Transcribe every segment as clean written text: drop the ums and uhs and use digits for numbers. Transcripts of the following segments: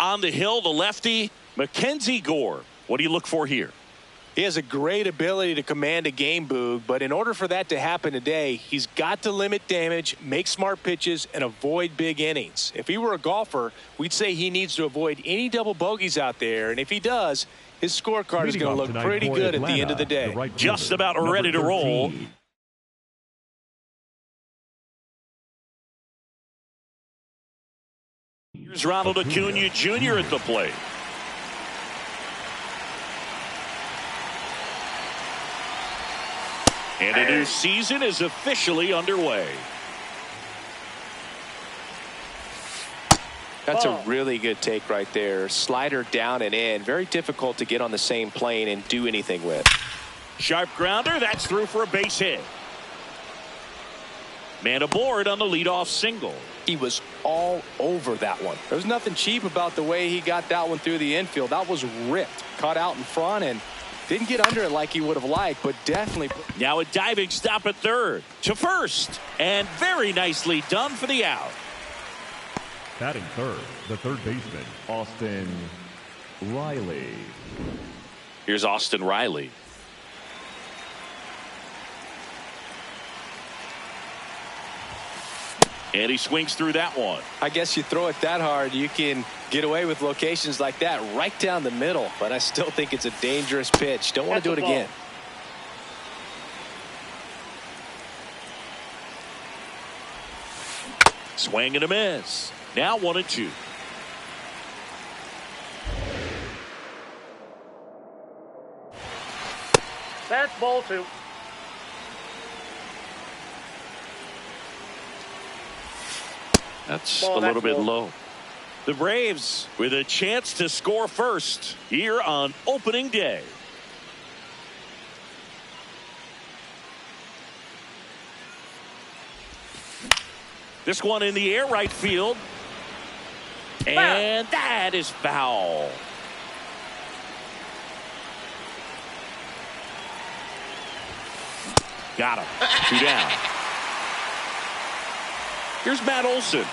on the hill, the lefty, Mackenzie Gore. What do you look for here? He has a great ability to command a game, Boog, but in order for that to happen today, he's got to limit damage, make smart pitches, and avoid big innings. If he were a golfer, we'd say he needs to avoid any double bogeys out there, and if he does, his scorecard is going to look pretty good at the end of the day. Just about ready to roll. Here's Ronald Acuna Jr. at the plate. And a new season is officially underway. That's a really good take right there. Slider down and in. Very difficult to get on the same plane and do anything with. Sharp grounder. That's through for a base hit. Man aboard on the leadoff single. He was all over that one. There was nothing cheap about the way he got that one through the infield. That was ripped. Caught out in front and didn't get under it like he would have liked, but definitely. Now a diving stop at third to first. And very nicely done for the out. Batting third, the third baseman, Austin Riley. Here's Austin Riley. And he swings through that one. I guess you throw it that hard, you can get away with locations like that right down the middle. But I still think it's a dangerous pitch. Don't want to do it again. Swing and a miss. Now 1-2. That's ball two. That's a little bit low. The Braves with a chance to score first here on opening day. This one in the air, right field. And that is foul. Got him. 2 down. Here's Matt Olson.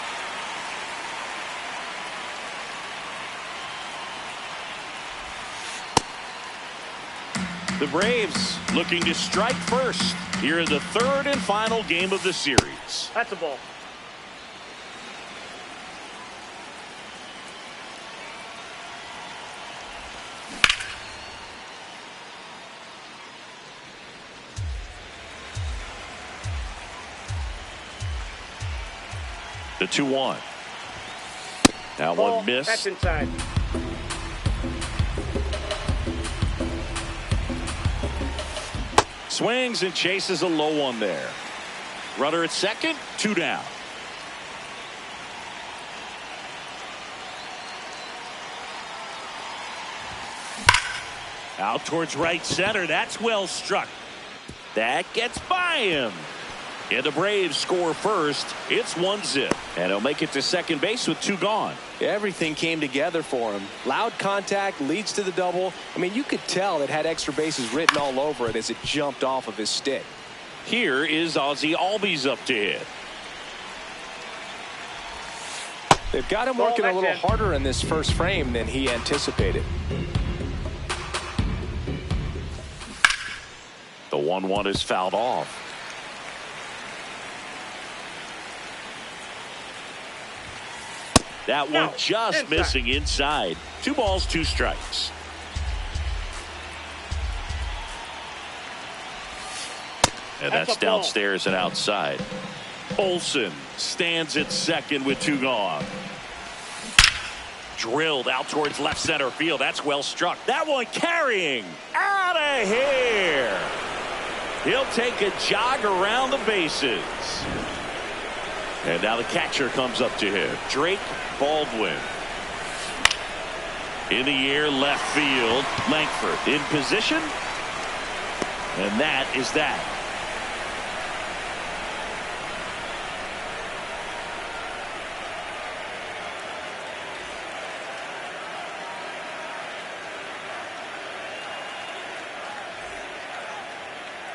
The Braves looking to strike first here in the third and final game of the series. That's a ball. The 2-1. Now ball. One miss. That's inside. Swings and chases a low one there. Runner at second, 2 down. Out towards right center. That's well struck. That gets by him. And the Braves score first. It's 1-0. And he'll make it to second base with 2 gone. Everything came together for him. Loud contact leads to the double. I mean, you could tell it had extra bases written all over it as it jumped off of his stick. Here is Ozzie Albies up to hit. They've got him working a little harder in this first frame than he anticipated. The 1-1 is fouled off. That one just missing inside. 2 balls, 2 strikes. And that's downstairs and outside. Olson stands at second with 2 gone. Drilled out towards left center field. That's well struck. That one carrying out of here. He'll take a jog around the bases. And now the catcher comes up to him. Drake Baldwin. In the air, left field. Langford in position. And that is that.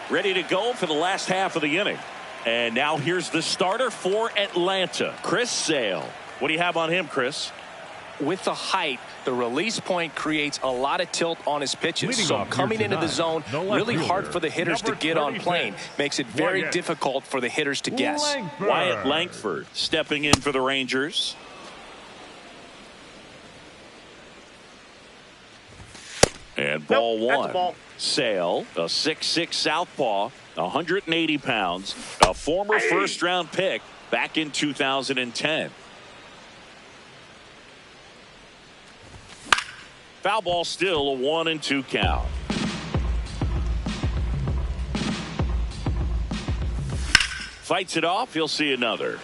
Ready to go for the last half of the inning. And now here's the starter for Atlanta, Chris Sale. What do you have on him, Chris? With the height, the release point creates a lot of tilt on his pitches. Leading So off coming here into the tonight, zone, the left really hard fielder, for the hitters to number get on 36, plane. Makes it very Wyatt. difficult for the hitters to guess. Wyatt Langford stepping in for the Rangers. And ball Nope, that's one. a ball. Sale, a 6'6" southpaw, 180 pounds, a former first-round pick back in 2010. Foul ball, still a 1-2 count. Fights it off. He'll see another.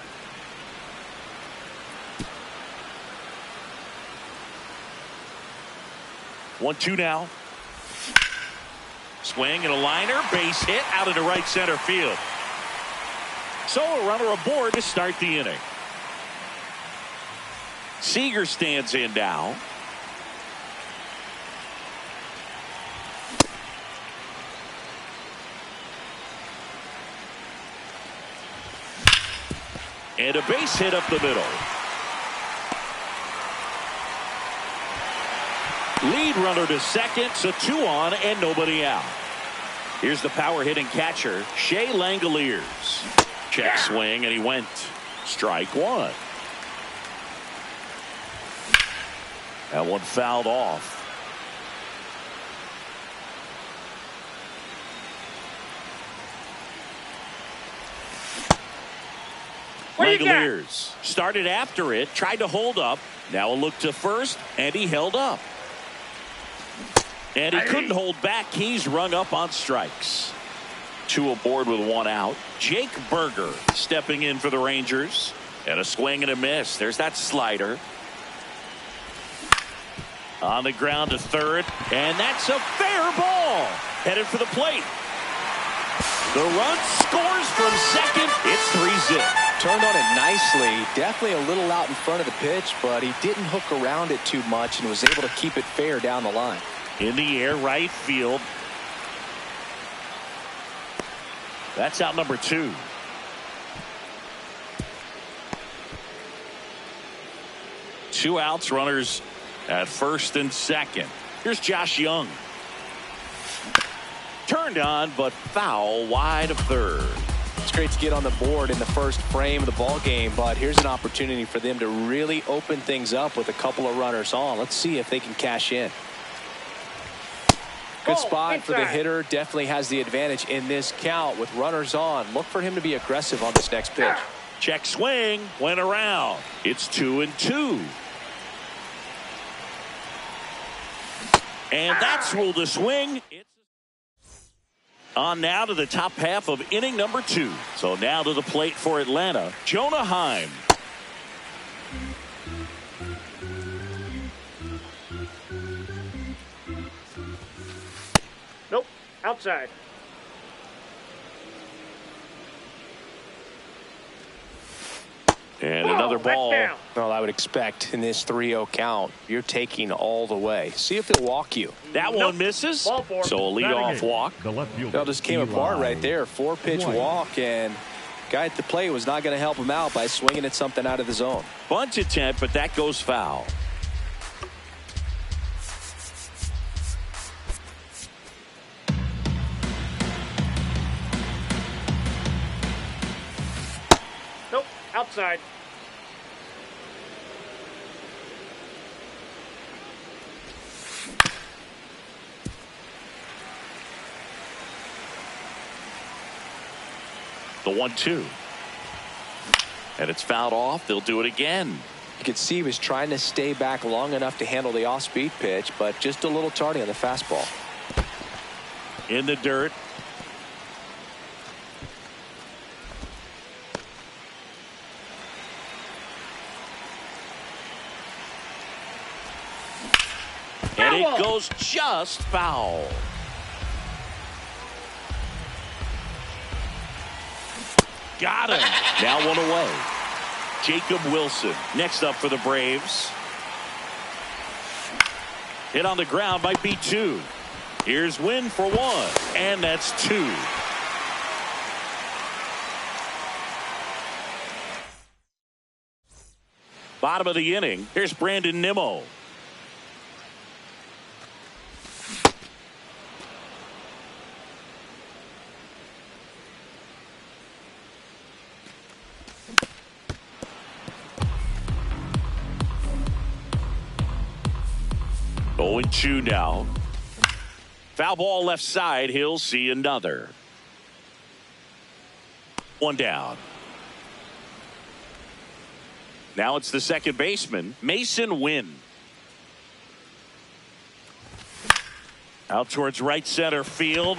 One, two now. Swing and a liner. Base hit out into right center field. So a runner aboard to start the inning. Seager stands in now. And a base hit up the middle. Lead runner to second, so 2 on and nobody out. Here's the power hitting catcher, Shea Langoliers. Check swing, and he went. Strike one. That one fouled off. Langoliers started after it, tried to hold up. Now a look to first, and he held up. And he couldn't hold back. He's rung up on strikes. 2 aboard with 1 out. Jake Berger stepping in for the Rangers. And a swing and a miss. There's that slider. On the ground to third. And that's a fair ball. Headed for the plate. The run scores from second. It's 3-zip. Turned on it nicely. Definitely a little out in front of the pitch, but he didn't hook around it too much and was able to keep it fair down the line. In the air, right field. That's out number 2. Two outs, runners at first and second. Here's Josh Young. Turned on, but foul wide of third. It's great to get on the board in the first frame of the ball game, but here's an opportunity for them to really open things up with a couple of runners on. Let's see if they can cash in. Good spot for the hitter. Definitely has the advantage in this count with runners on. Look for him to be aggressive on this next pitch. Check swing, went around. It's 2-2. And that's ruled a swing. It's on now to the top half of inning number 2. So now to the plate for Atlanta, Jonah Heim. Nope, outside. And another ball. Well, I would expect in this 3-0 count, you're taking all the way. See if they'll walk you. That one misses. So a leadoff walk. The left fielder, Well, just came apart right there. 4-pitch walk, and guy at the plate was not going to help him out by swinging at something out of the zone. Bunt attempt, but that goes foul. Nope, outside. The 1-2. And it's fouled off. They'll do it again. You could see he was trying to stay back long enough to handle the off-speed pitch, but just a little tardy on the fastball. In the dirt. And it goes just foul. Got him. Now one away. Jacob Wilson next up for the Braves. Hit on the ground might be 2. Here's Wynn for 1. And that's 2. Bottom of the inning. Here's Brandon Nimmo. Oh, 0-2 now. Foul ball left side. He'll see another. One down. Now it's the second baseman, Mason Wynn. Out towards right center field.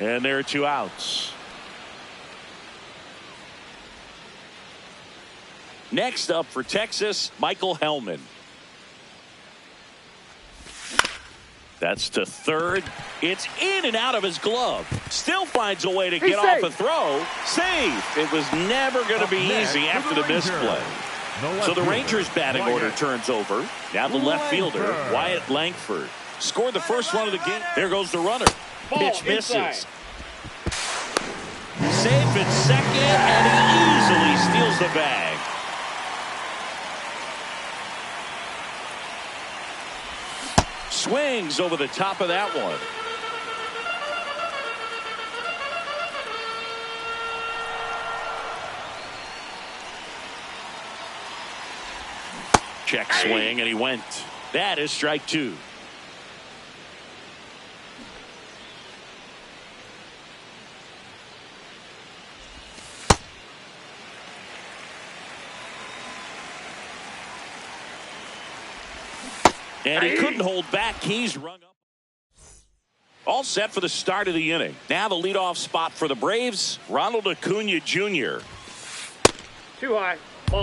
And there are 2 outs. Next up for Texas, Michael Hellman. That's to third. It's in and out of his glove. Still finds a way to get off a throw. Safe. It was never going to be easy after the misplay. So the Rangers batting order turns over. Now the left fielder, Wyatt Langford. Scored the first run of the game. There goes the runner. Pitch misses. Safe at second, and he easily steals the bag. Swings over the top of that one. Check swing, and he went. That is strike 2. And he couldn't hold back. He's rung up. All set for the start of the inning. Now the leadoff spot for the Braves, Ronald Acuna Jr. Too high.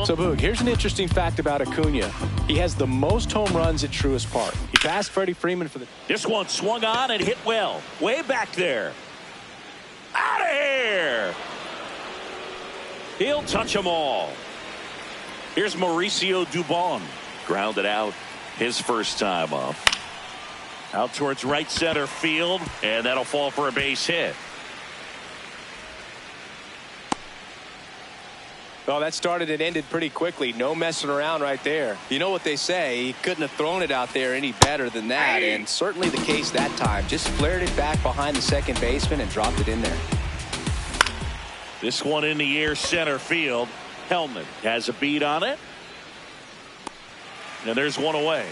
So, Boog, here's an interesting fact about Acuna. He has the most home runs at Truist Park. He passed Freddie Freeman for the... This one swung on and hit well. Way back there. Out of here. He'll touch them all. Here's Mauricio Dubon. Grounded out. His first time up. Out towards right center field, and that'll fall for a base hit. Well, that started and ended pretty quickly. No messing around right there. You know what they say, he couldn't have thrown it out there any better than that, and certainly the case that time. Just flared it back behind the second baseman and dropped it in there. This one in the air center field. Hellman has a beat on it. And there's one away.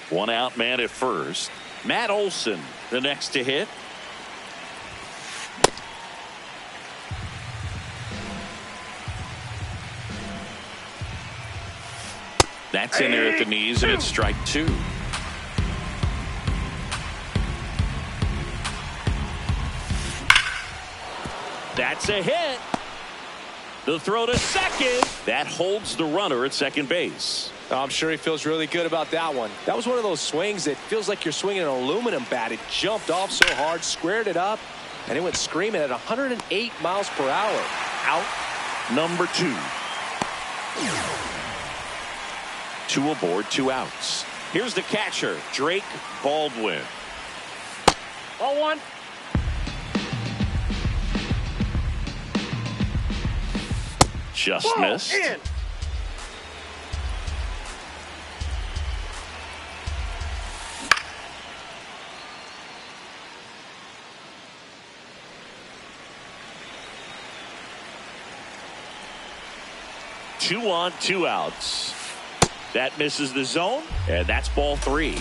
One out man at first. Matt Olson, the next to hit. That's in there at the knees, and it's strike 2. That's a hit. The throw to second. That holds the runner at second base. I'm sure he feels really good about that one. That was one of those swings that feels like you're swinging an aluminum bat. It jumped off so hard, squared it up, and it went screaming at 108 miles per hour. Out number 2. 2 aboard, 2 outs. Here's the catcher, Drake Baldwin. Ball 1. Just Ball missed. in. Two on, 2 outs. That misses the zone, and that's ball 3.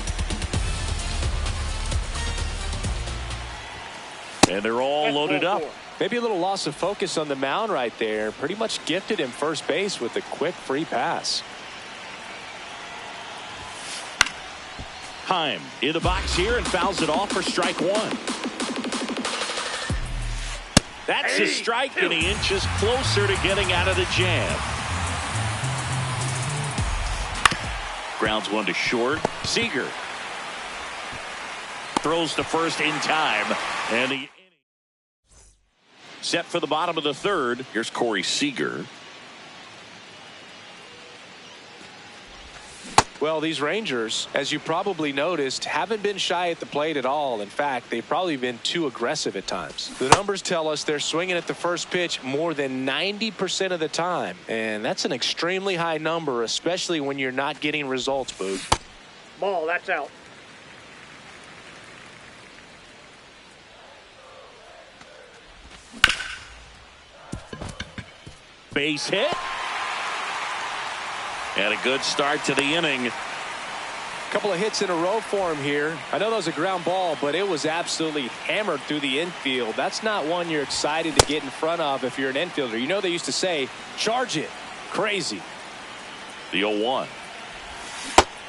And they're all That's loaded ball up. 4. Maybe a little loss of focus on the mound right there. Pretty much gifted him first base with a quick free pass. Heim in the box here and fouls it off for strike 1. That's a strike, and he inches closer to getting out of the jam. Grounds one to short. Seager throws to first in time, and the inning set for the bottom of the third. Here's Corey Seager. Well, these Rangers, as you probably noticed, haven't been shy at the plate at all. In fact, they've probably been too aggressive at times. The numbers tell us they're swinging at the first pitch more than 90% of the time. And that's an extremely high number, especially when you're not getting results, Boog. Ball, that's out. Base hit. And a good start to the inning. Couple of hits in a row for him here. I know that was a ground ball, but it was absolutely hammered through the infield. That's not one you're excited to get in front of if you're an infielder. You know they used to say, charge it. Crazy. The 0-1.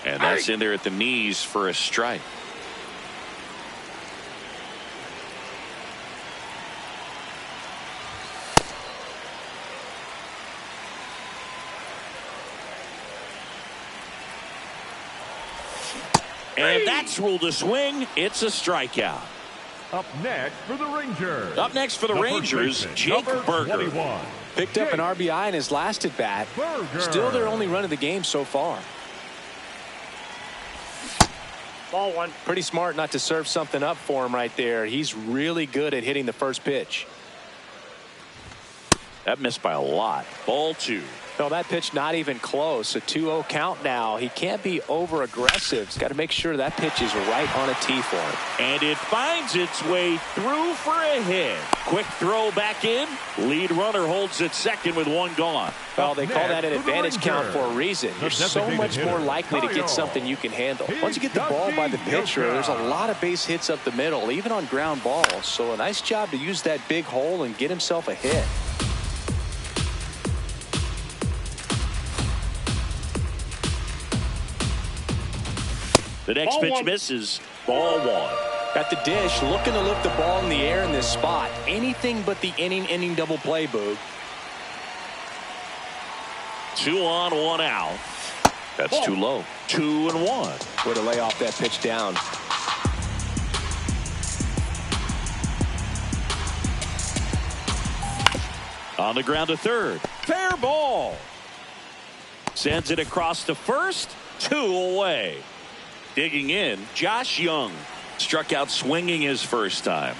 And that's in there at the knees for a strike. And that's ruled a swing. It's a strikeout. Up next for the Rangers. Up next for the Rangers, Jake Burger. Picked up an RBI in his last at bat. Still their only run of the game so far. Ball one. Pretty smart not to serve something up for him right there. He's really good at hitting the first pitch. That missed by a lot. Ball two. No, that pitch not even close. A 2-0 count now. He can't be over aggressive. He's got to make sure that pitch is right on a tee for him. And it finds its way through for a hit. Quick throw back in. Lead runner holds at second with one gone. Well, they call that an advantage count for a reason. You're so much more likely to get something you can handle. Once you get the ball by the pitcher, there's a lot of base hits up the middle, even on ground balls. So a nice job to use that big hole and get himself a hit. The next pitch misses. Ball one. At the dish, looking to lift the ball in the air in this spot. Anything but the inning double play, Boog. 2 on, 1 out. That's too low. 2-1. Way to lay off that pitch down. On the ground to third. Fair ball. Sends it across to first. 2 away. Digging in, Josh Young struck out swinging his first time.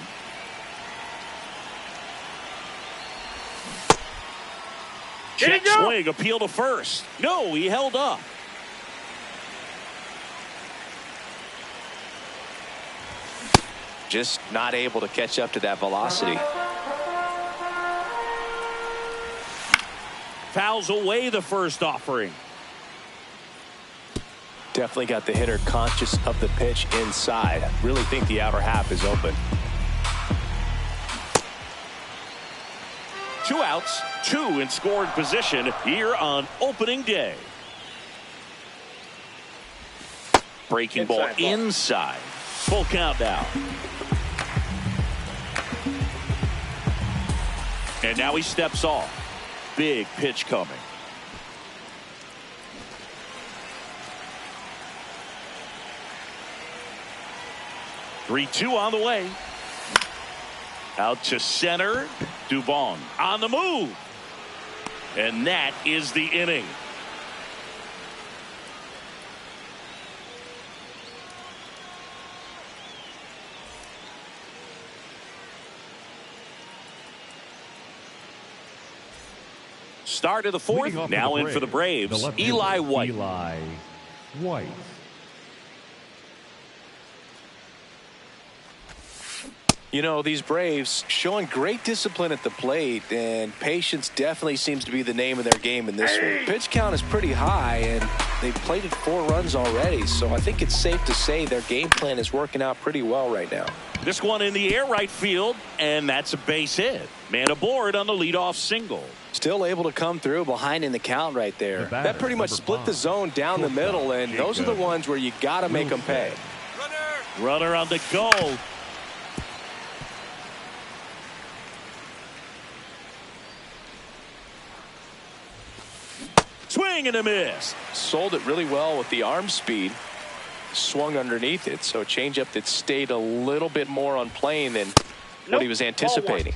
Check swing, appeal to first. No, he held up. Just not able to catch up to that velocity. Fouls away the first offering. Definitely got the hitter conscious of the pitch inside. I really think the outer half is open. 2 outs, 2 in scoring position here on opening day. Breaking ball inside. Full count now. And now he steps off. Big pitch coming. 3-2 on the way. Out to center. Dubon on the move. And that is the inning. Start of the fourth. Now in for the Braves. Eli White. Eli White. You know, these Braves showing great discipline at the plate, and patience definitely seems to be the name of their game in this one. Pitch count is pretty high, and they've plated 4 runs already, so I think it's safe to say their game plan is working out pretty well right now. This one in the air right field, and that's a base hit. Man aboard on the leadoff single. Still able to come through behind in the count right there. That pretty much split the zone down the middle, and those are the ones where you got to make them pay. Runner on the go. Swing and a miss. Sold it really well with the arm speed. Swung underneath it, so a changeup that stayed a little bit more on plane than what he was anticipating.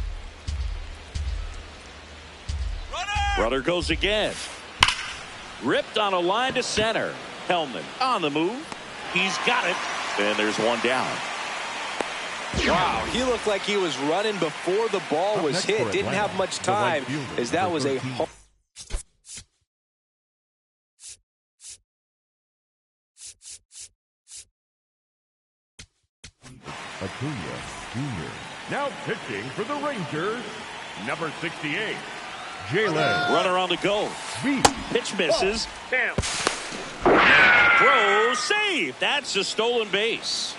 Runner goes again. Ripped on a line to center. Hellman on the move. He's got it. And there's one down. Wow, he looked like he was running before the ball was hit. Didn't have much time, as that was a Acuna Jr. Now pitching for the Rangers, number 68, Jalen. Runner on the go. Pitch misses. Damn. Throw safe. That's a stolen base.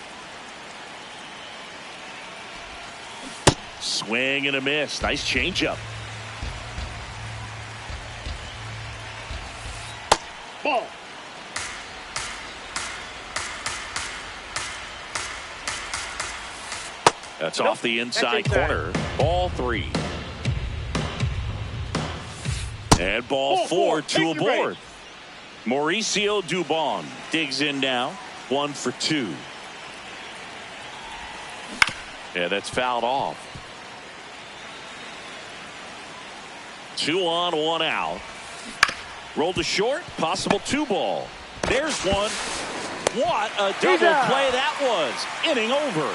Swing and a miss. Nice changeup. Ball. That's off the inside corner. Ball 3. And ball 4, 2 aboard. Mauricio Dubon digs in now. 1 for 2. Yeah, that's fouled off. 2 on, 1 out. Rolled to short. Possible 2 ball. There's one. What a double play that was. Inning over.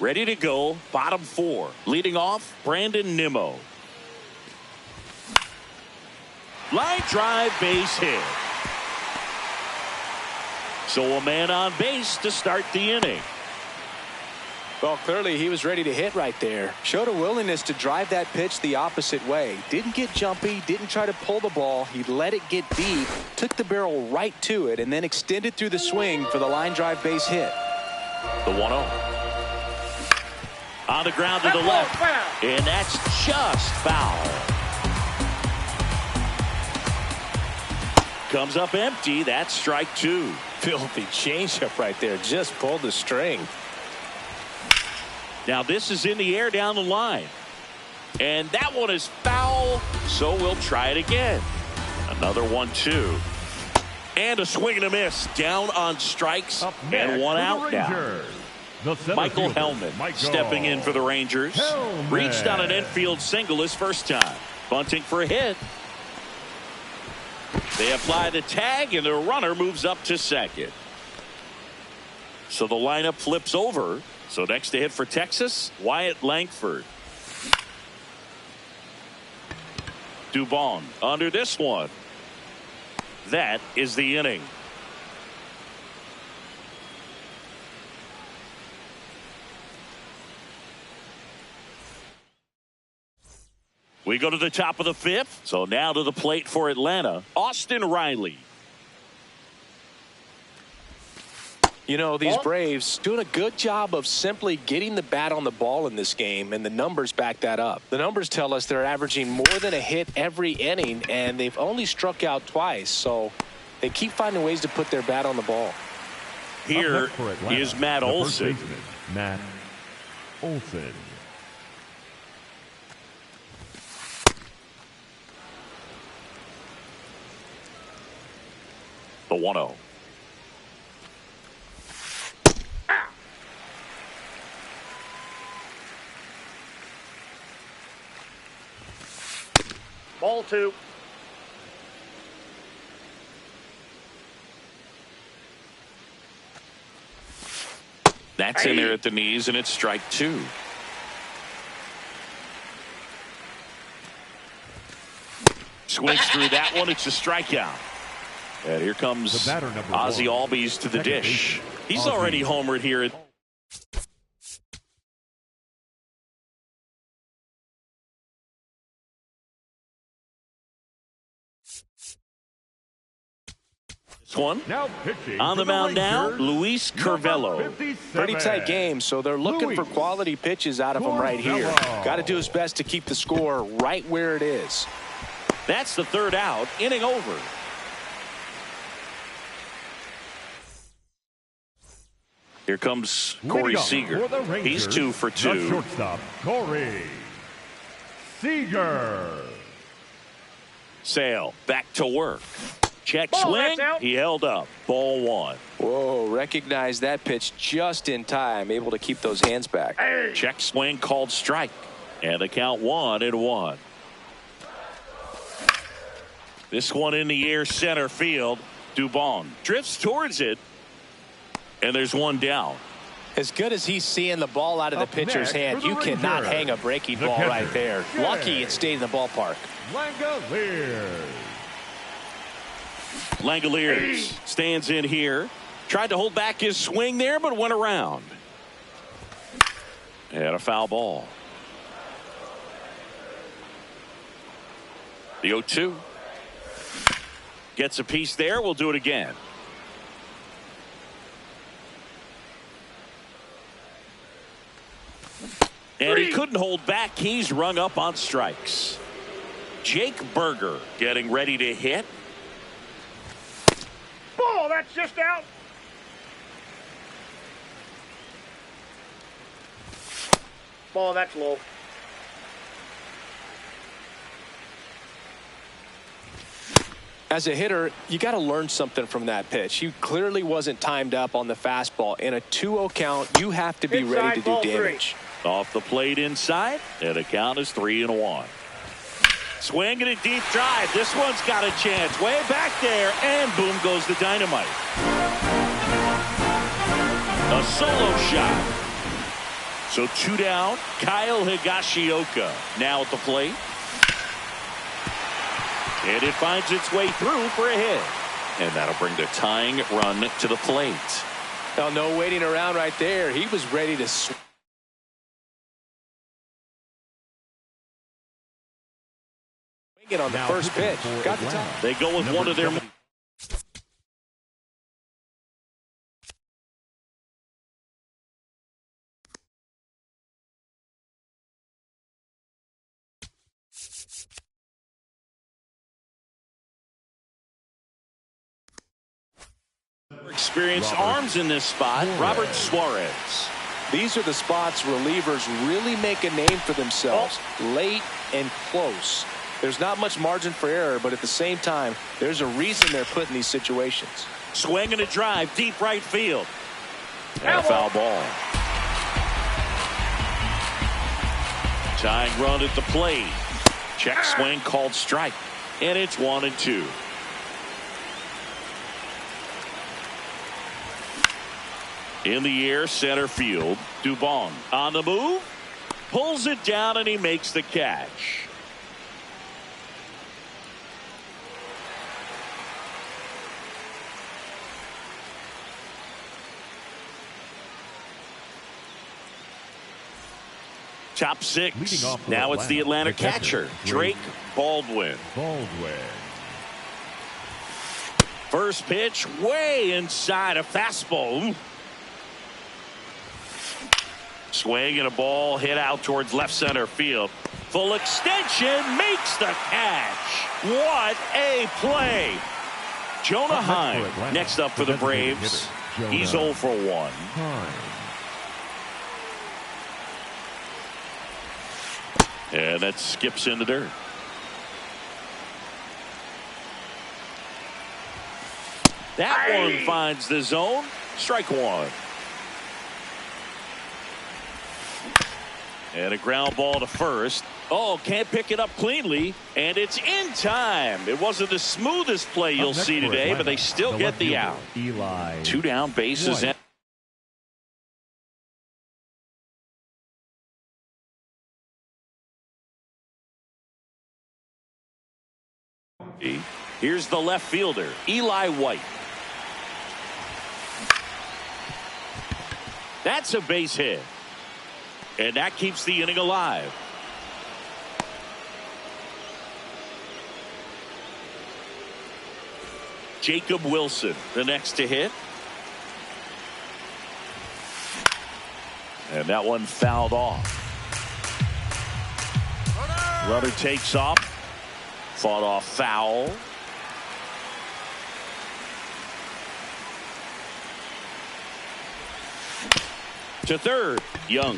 Ready to go. Bottom 4. Leading off, Brandon Nimmo. Line drive, base hit. So a man on base to start the inning. Well, clearly he was ready to hit right there. Showed a willingness to drive that pitch the opposite way. Didn't get jumpy, didn't try to pull the ball. He let it get deep, took the barrel right to it, and then extended through the swing for the line drive base hit. The 1-0. On the ground to the left. And that's just foul. Comes up empty. That's strike 2. Filthy changeup right there. Just pulled the string. Now this is in the air down the line. And that one is foul. So we'll try it again. Another 1-2. And a swing and a miss. Down on strikes. And 1 out now. Michael Hellman stepping in for the Rangers. Reached on an infield single his first time. Bunting for a hit. They apply the tag and the runner moves up to second. So the lineup flips over. So next to hit for Texas, Wyatt Langford. Dubon under this one. That is the inning. We go to the top of the 5th. So now to the plate for Atlanta, Austin Riley. You know, these Braves doing a good job of simply getting the bat on the ball in this game, and the numbers back that up. The numbers tell us they're averaging more than a hit every inning, and they've only struck out twice. So they keep finding ways to put their bat on the ball. Here is Matt Olson. Matt Olson. The 1-0. Ball 2. That's in there at the knees, and it's strike 2. Swings through that one. It's a strikeout. And here comes Ozzie Albies to the dish. He's already homered here at this one. Now pitching on the mound now, Luis Curvelo. Pretty tight game, so they're looking for quality pitches out of him right here. Got to do his best to keep the score right where it is. That's the 3rd out. Inning over. Here comes Corey Seager. He's 2 for 2. The shortstop, Corey Seager. Sale back to work. Check swing. He held up. Ball 1. Whoa, recognized that pitch just in time. Able to keep those hands back. Check swing called strike. And the count 1-1. This one in the air, center field. Dubon drifts towards it, and there's one down. As good as he's seeing the ball out of the pitcher's hand, you cannot hang a breaking ball right there. Lucky it stayed in the ballpark. Langoliers stands in here. Tried to hold back his swing there, but went around. And a foul ball. The 0-2. Gets a piece there. We'll do it again. And he couldn't hold back. He's rung up on strikes. Jake Berger getting ready to hit. Ball, that's just out. Ball, that's low. As a hitter, you got to learn something from that pitch. He clearly wasn't timed up on the fastball. In a 2-0 count, you have to be ready to do damage. Off the plate inside, and the count is 3-1. Swinging a deep drive. This one's got a chance. Way back there, and boom goes the dynamite. A solo shot. So 2 down. Kyle Higashioka now at the plate. And it finds its way through for a hit. And that'll bring the tying run to the plate. Now, no waiting around right there. He was ready to swing it on the first pitch. Got the time. They go with one of their... experienced arms in this spot. Robert Suarez. These are the spots relievers really make a name for themselves. Late and close. There's not much margin for error, but at the same time, there's a reason they're put in these situations. Swinging a drive, deep right field. And a foul ball. Tying run at the plate. Check swing called strike. And it's 1-2. In the air, center field. Dubon on the move. Pulls it down, and he makes the catch. Top 6. Now it's the Atlanta catcher, Drake Baldwin. First pitch way inside, a fastball. Swing and a ball hit out towards left center field. Full extension, makes the catch. What a play. Jonah Heim next up for the Braves. He's 0 for 1. And that skips in the dirt. That one finds the zone. Strike 1. And a ground ball to first. Oh, can't pick it up cleanly. And it's in time. It wasn't the smoothest play you'll see today, but they still get the out. 2 down, bases empty. Here's the left fielder, Eli White. That's a base hit. And that keeps the inning alive. Jacob Wilson, the next to hit. And that one fouled off. Runner takes off. Fought off foul. To third, Young.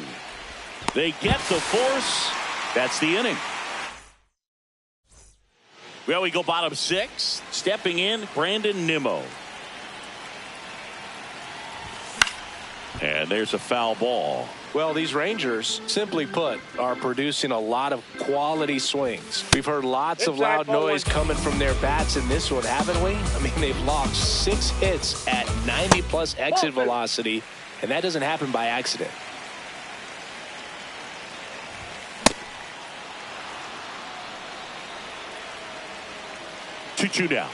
They get the force. That's the inning. Well, we go bottom 6. Stepping in, Brandon Nimmo. And there's a foul ball. Well, these Rangers, simply put, are producing a lot of quality swings. We've heard lots of loud noise coming from their bats in this one, haven't we? I mean, they've logged 6 hits at 90-plus exit velocity, and that doesn't happen by accident. Two down.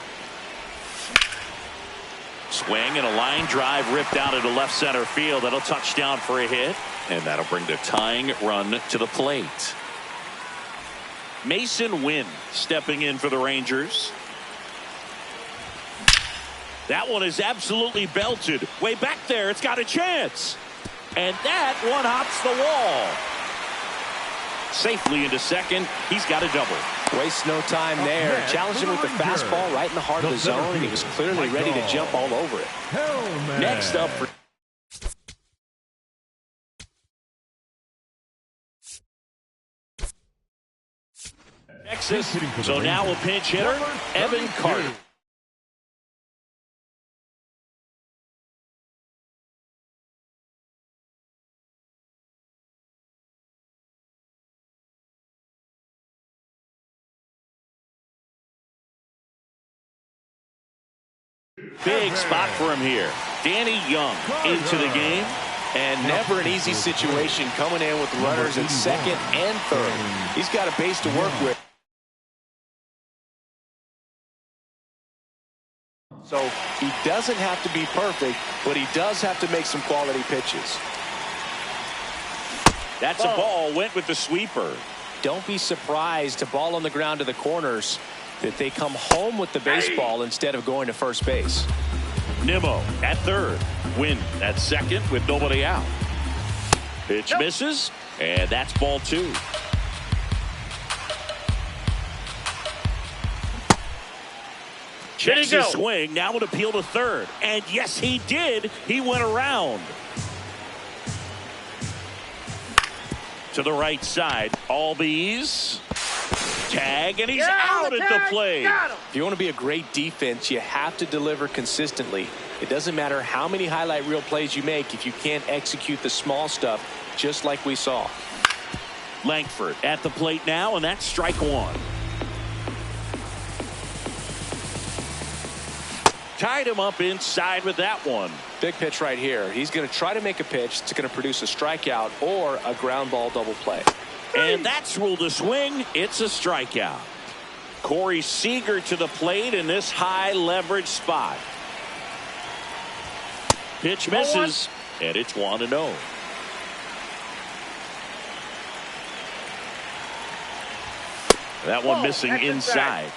Swing and a line drive ripped out into left center field. That'll touch down for a hit. And that'll bring the tying run to the plate. Mason Wynn stepping in for the Rangers. That one is absolutely belted. Way back there. It's got a chance. And that one hops the wall. Safely into second. He's got a double. Wastes no time there. Challenged him with the fastball right in the heart of the zone, and he was clearly ready to jump all over it. Next up for Texas. So now a pinch hitter, Evan Carter. Big spot for him here. Danny Young into the game. And never an easy situation coming in with runners at second and third. He's got a base to work with. So he doesn't have to be perfect, but he does have to make some quality pitches. That's a ball. Went with the sweeper. Don't be surprised to ball on the ground to the corners that they come home with the baseball instead of going to first base. Nimmo at third. Win at second with nobody out. Pitch misses, and that's ball 2. Checks his swing. Now would appeal to third. And yes, he did. He went around. To the right side. Albies. Tag, and he's out at the plate. If you want to be a great defense, you have to deliver consistently. It doesn't matter how many highlight reel plays you make if you can't execute the small stuff, just like we saw. Langford at the plate now, and that's strike 1. Tied him up inside with that one. Big pitch right here. He's going to try to make a pitch that's going to produce a strikeout or a ground ball double play. And that's ruled a swing. It's a strikeout. Corey Seager to the plate in this high leverage spot. Pitch misses, and it's 1-0. That one missing inside.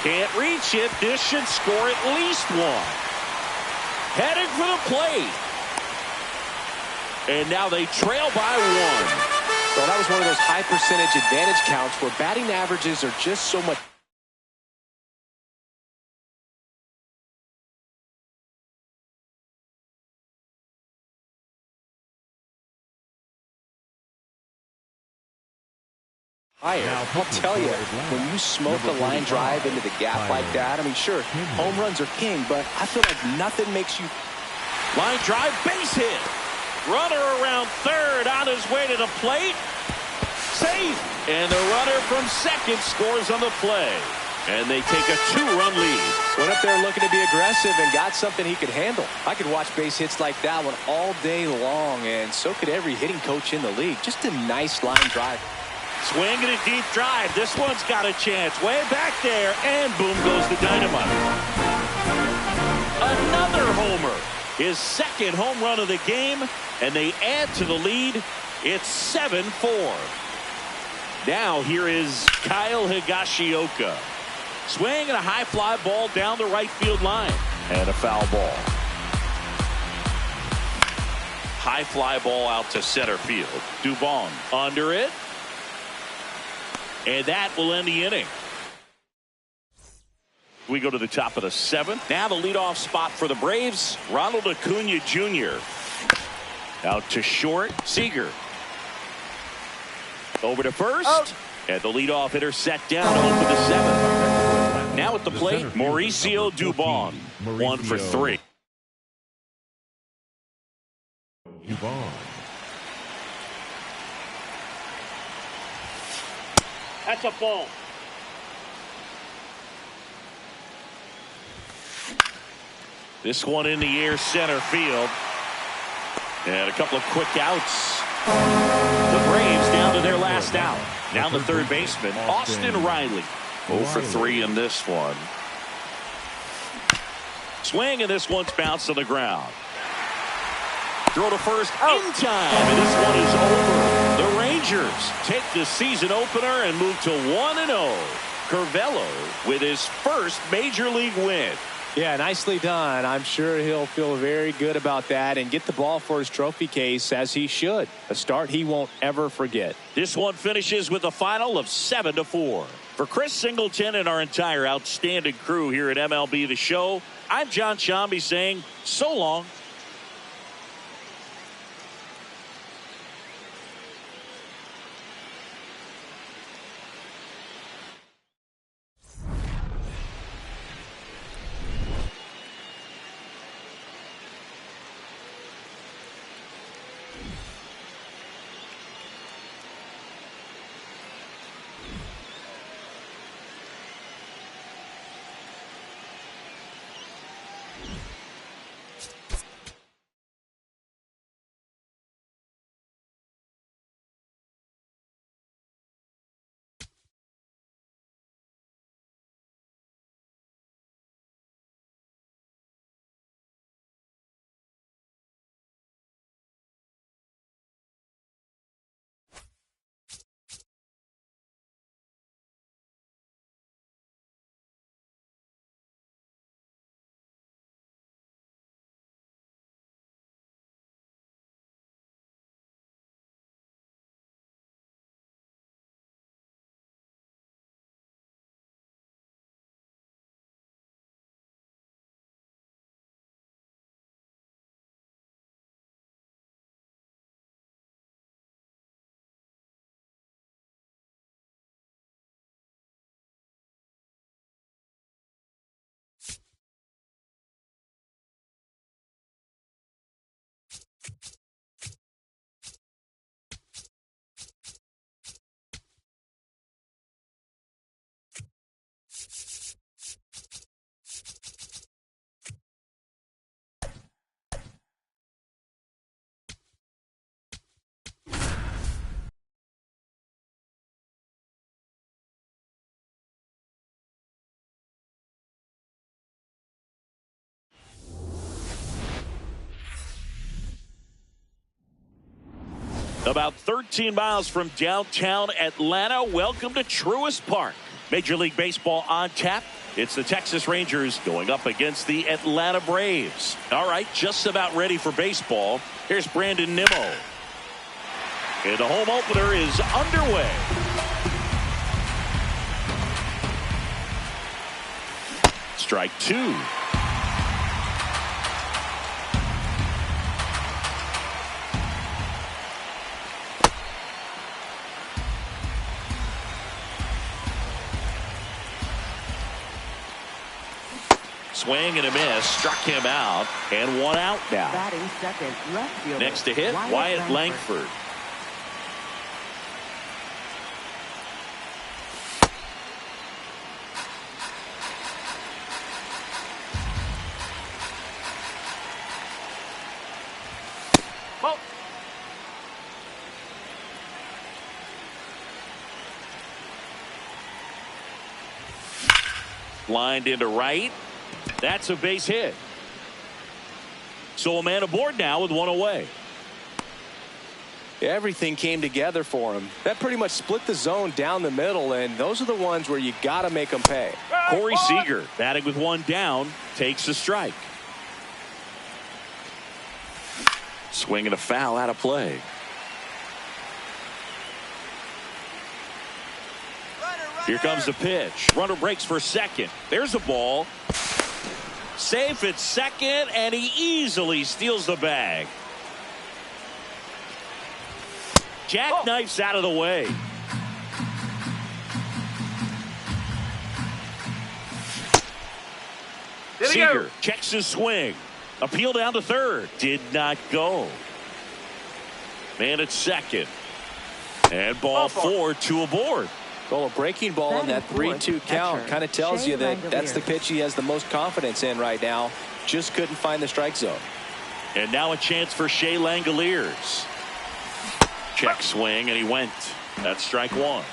Can't reach it. This should score at least 1. Heading for the plate. And now they trail by 1. Well, that was one of those high percentage advantage counts where batting averages are just so much. Higher. I'll tell you, when you smoke a line drive into the gap like that, I mean, sure, home runs are king, but I feel like nothing makes you. Line drive, base hit. Runner around third on his way to the plate. Safe. And the runner from second scores on the play. And they take a 2-run lead. Went up there looking to be aggressive and got something he could handle. I could watch base hits like that one all day long, and so could every hitting coach in the league. Just a nice line drive. Swing and a deep drive. This one's got a chance. Way back there, and boom goes the dynamite. Another homer. His second home run of the game, and they add to the lead. It's 7-4. Now here is Kyle Higashioka. Swing and a high fly ball down the right field line. And a foul ball. High fly ball out to center field. Dubon under it. And that will end the inning. We go to the top of the 7th. Now the leadoff spot for the Braves. Ronald Acuna Jr. Out to short. Seager. Over to first. And the leadoff hitter set down to open the 7th. Now at the plate, Mauricio Dubon. 1 for 3. Dubon. That's a ball. This one in the air, center field. And a couple of quick outs. The Braves down to their last out. Now the third baseman, Austin Riley. 0 for 3 in this one. Swing, and this one's bounced on the ground. Throw to first in time, and this one is over. The Rangers take the season opener and move to 1-0. Curvelo with his first major league win. Yeah, nicely done. I'm sure he'll feel very good about that and get the ball for his trophy case, as he should. A start he won't ever forget. This one finishes with a final of 7-4. For Chris Singleton and our entire outstanding crew here at MLB The Show, I'm John Shambi saying so long. About 13 miles from downtown Atlanta, welcome to Truist Park. Major League Baseball on tap. It's the Texas Rangers going up against the Atlanta Braves. All right, just about ready for baseball. Here's Brandon Nimmo. And the home opener is underway. Strike 2. Swing and a miss, struck him out, and 1 out now. Batting second, left fielder. Next to hit, Wyatt Langford. Oh. Lined into right. That's a base hit. So a man aboard now with 1 away. Everything came together for him. That pretty much split the zone down the middle, and those are the ones where you got to make them pay. Corey Seager, batting with 1 down, takes a strike. Swing and a foul out of play. Here comes the pitch. Runner breaks for second. There's a ball. Safe at second, and he easily steals the bag. Jackknifes out of the way. Seager checks his swing. Appeal down to third. Did not go. Man at second. And ball 4, 2 aboard. Well, a breaking ball on that 3-2 count kind of tells you that that's the pitch he has the most confidence in right now. Just couldn't find the strike zone. And now a chance for Shea Langoliers. Check swing, and he went. That's strike 1.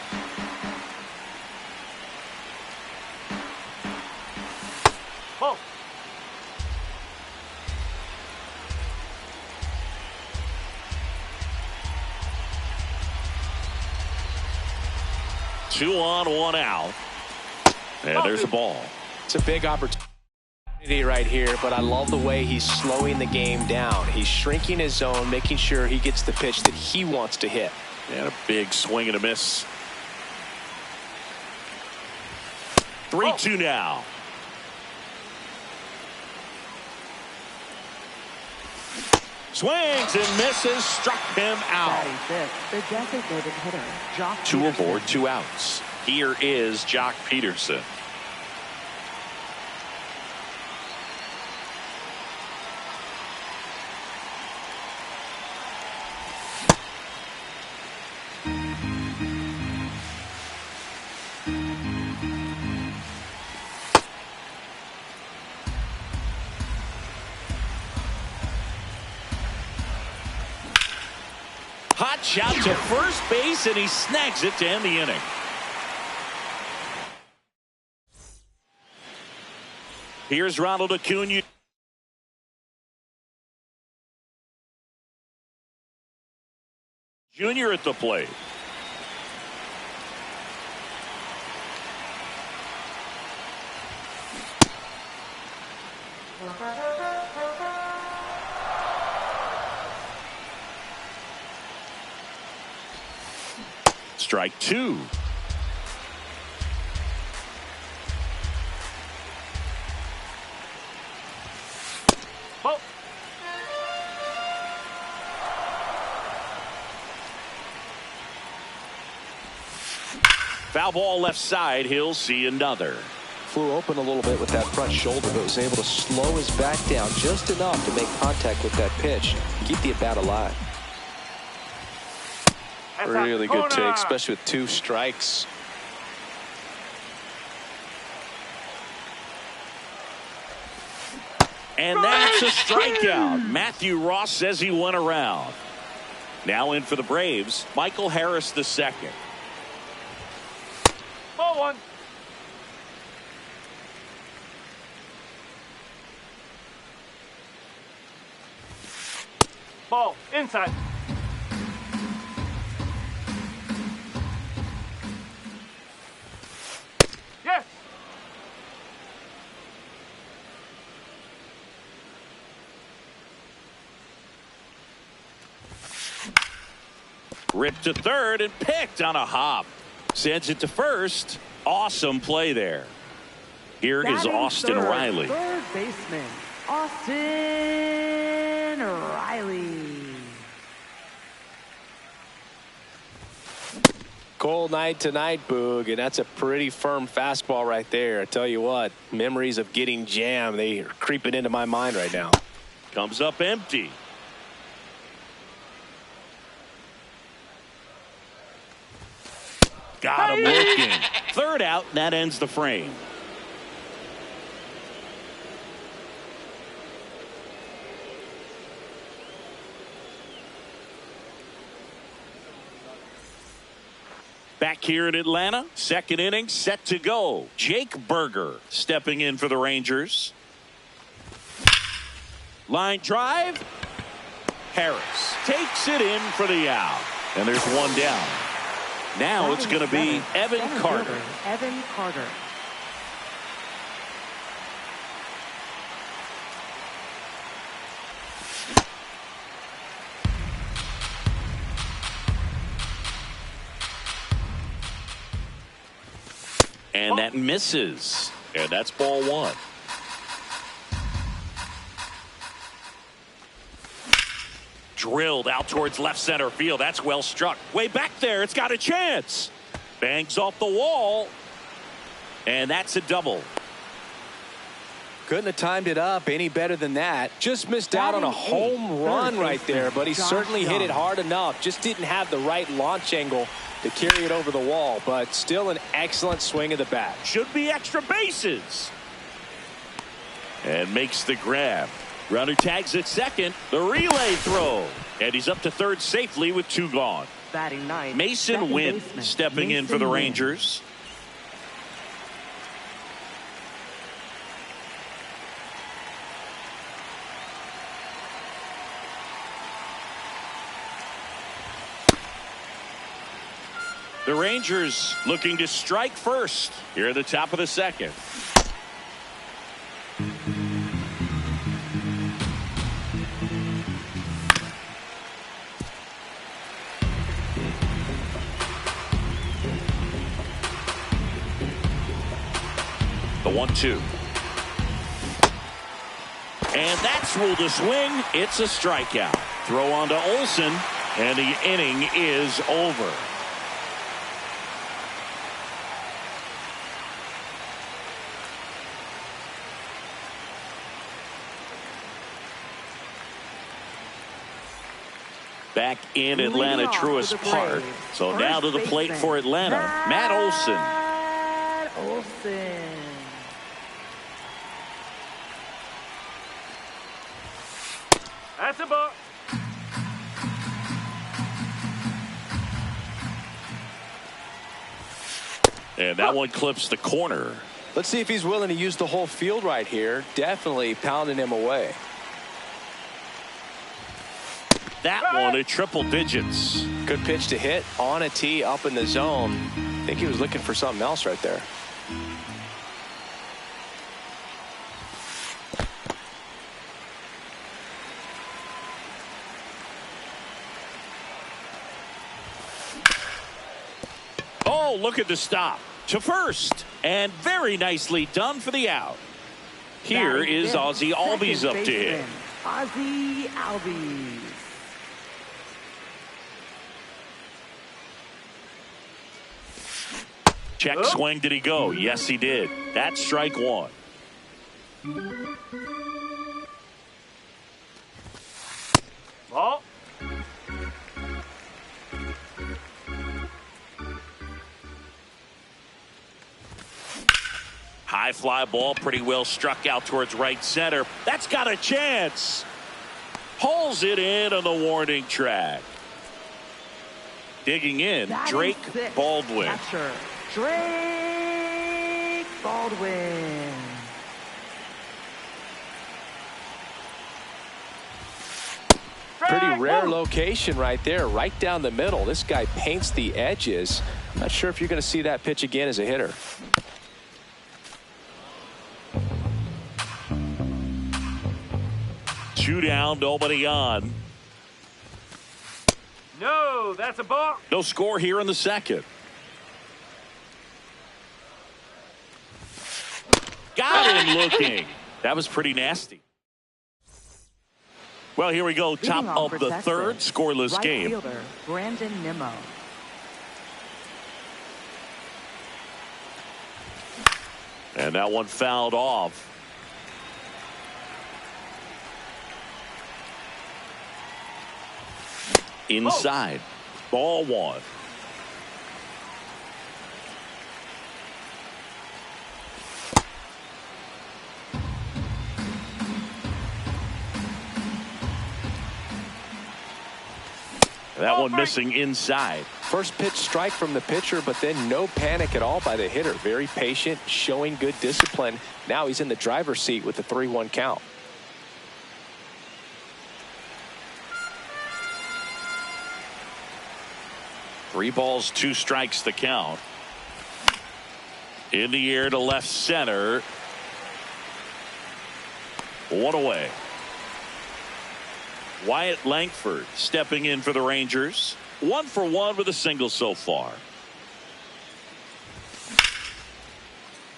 Ball. Two on, 1 out. And there's a ball. It's a big opportunity right here, but I love the way he's slowing the game down. He's shrinking his zone, making sure he gets the pitch that he wants to hit. And a big swing and a miss. 3-2 now. Swings and misses, struck him out. Batting fifth, the designated hitter, Jock 2 Peterson. aboard, 2 outs. Here is Jock Peterson. Hot shot to first base, and he snags it to end the inning. Here's Ronald Acuna Jr. at the plate. Strike 2. Ball. Foul ball left side. He'll see another. Flew open a little bit with that front shoulder, but was able to slow his back down just enough to make contact with that pitch, keep the at-bat alive. Really good take, especially with 2 strikes. And that's a strikeout. Matthew Ross says he went around. Now in for the Braves, Michael Harris II. Ball 1. Ball inside. Yes. Ripped to third and picked on a hop. Sends it to first. Awesome play there. Here is Batting Austin third, Riley. Third baseman, Austin Riley. Cold night tonight, Boog, and that's a pretty firm fastball right there. I tell you what, memories of getting jammed, they are creeping into my mind right now. Comes up empty. Got him looking. Third out, and that ends the frame. Back here in Atlanta, second inning set to go. Jake Berger stepping in for the Rangers. Line drive. Harris takes it in for the out. And there's one down. Now it's going to be Evan Carter. Evan Carter. And that misses. And that's ball 1. Drilled out towards left center field. That's well struck. Way back there. It's got a chance. Bangs off the wall. And that's a double. Couldn't have timed it up any better than that. Just missed out on a home run right there, but he certainly hit it hard enough. Just didn't have the right launch angle to carry it over the wall, but still an excellent swing of the bat. Should be extra bases. And makes the grab. Runner tags at second. The relay throw. And he's up to third safely with 2 gone. Batting ninth, Mason Wynn stepping in for the Rangers. The Rangers looking to strike first here at the top of the second. The 1-2. And that's ruled a swing. It's a strikeout. Throw on to Olsen, and the inning is over. Back in Atlanta Truist Park. So now to the plate for Atlanta, Matt Olson. Matt Olson. That's a ball. And that one clips the corner. Let's see if he's willing to use the whole field right here. Definitely pounding him away. That one at triple digits. Good pitch to hit on a tee up in the zone. I think he was looking for something else right there. Oh, look at the stop to first, and very nicely done for the out. Here is Ozzie Albies up to hit. Ozzie Albies. Check swing. Did he go? Yes, he did. That's strike 1. Ball. High fly ball, pretty well struck out towards right center. That's got a chance. Pulls it in on the warning track. Digging in, Drake Baldwin. Catcher, Drake Baldwin. Pretty rare location right there, right down the middle. This guy paints the edges. Not sure if you're going to see that pitch again as a hitter. Two down, nobody on. No, that's a ball. No score here in the second. Got him looking. That was pretty nasty. Well, here we go. Top of the third, scoreless Right game. Fielder, Brandon Nimmo. And that one fouled off. Inside. Ball 1. That one missing inside. First pitch strike from the pitcher, but then no panic at all by the hitter. Very patient, showing good discipline. Now he's in the driver's seat with the 3-1 count. Three balls, 2 strikes the count. In the air to left center. 1 away. Wyatt Langford stepping in for the Rangers. 1 for 1 with a single so far.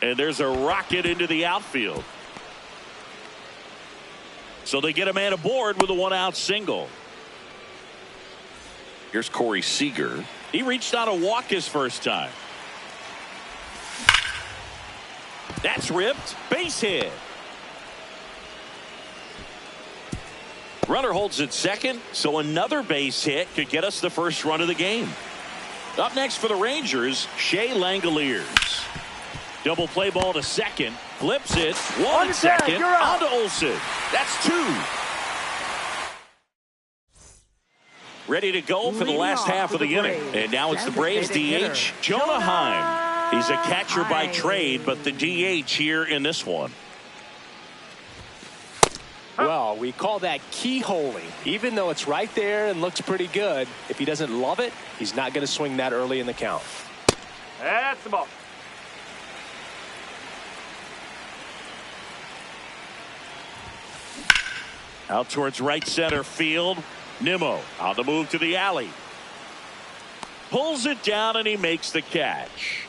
And there's a rocket into the outfield. So they get a man aboard with a 1-out single. Here's Corey Seager. He reached out a walk his first time. That's ripped. Base hit. Runner holds at second, so another base hit could get us the first run of the game. Up next for the Rangers, Shea Langoliers. Double play ball to second. Flips it. One second. On to Olsen. That's two. Ready to go for the last half of the inning. And now it's the Braves DH, Jonah Heim. He's a catcher by trade, but the DH here in this one. Well, we call that keyholing. Even though it's right there and looks pretty good, if he doesn't love it, he's not going to swing that early in the count. That's the ball. Out towards right center field. Nimmo on the move to the alley. Pulls it down and he makes the catch.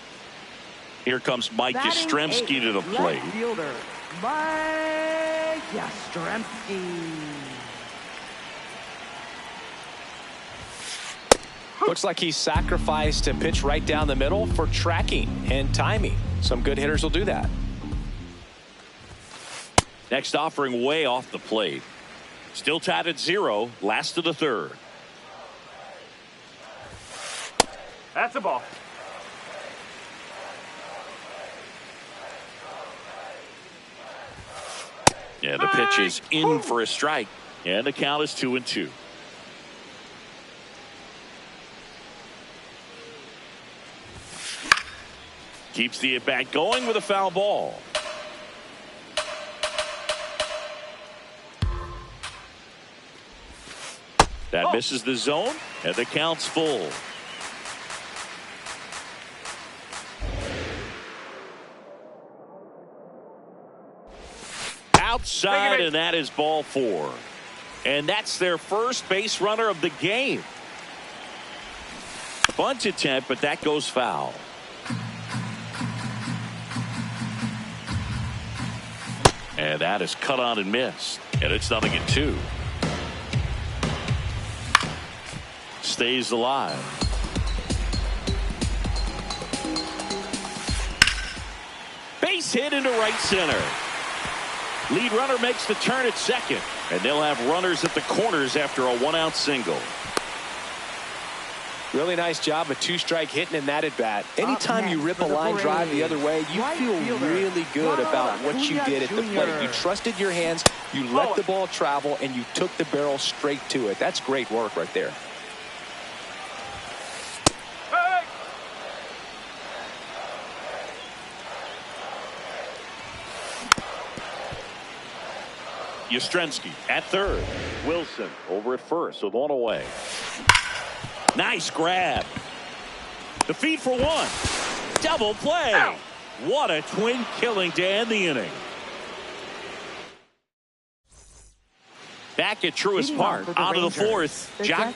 Here comes Mike Yastrzemski to the plate. Left fielder, Mike Yastrzemski. Looks like he sacrificed a pitch right down the middle for tracking and timing. Some good hitters will do that. Next offering way off the plate. Still tied at 0. Last of the third. That's a ball. Yeah, the pitch is in for a strike. And the count is 2-2. Keeps the at-bat going with a foul ball. That misses the zone, and the count's full. Outside, and that is ball 4. And that's their first base runner of the game. Bunt attempt, but that goes foul. And that is cut on and missed. And it's 0-2. Stays alive. Base hit into right center. Lead runner makes the turn at second, and they'll have runners at the corners after a 1-out single. Really nice job of two-strike hitting in that at-bat. Anytime you rip a line drive the other way, you feel really good about what you did at the plate. You trusted your hands, you let the ball travel, and you took the barrel straight to it. That's great work right there. Yastrzemski at third. Wilson over at first with one away. Nice grab. The feed for one. Double play. Ow. What a twin killing to end the inning. Back at Truist Park. Out of the fourth. John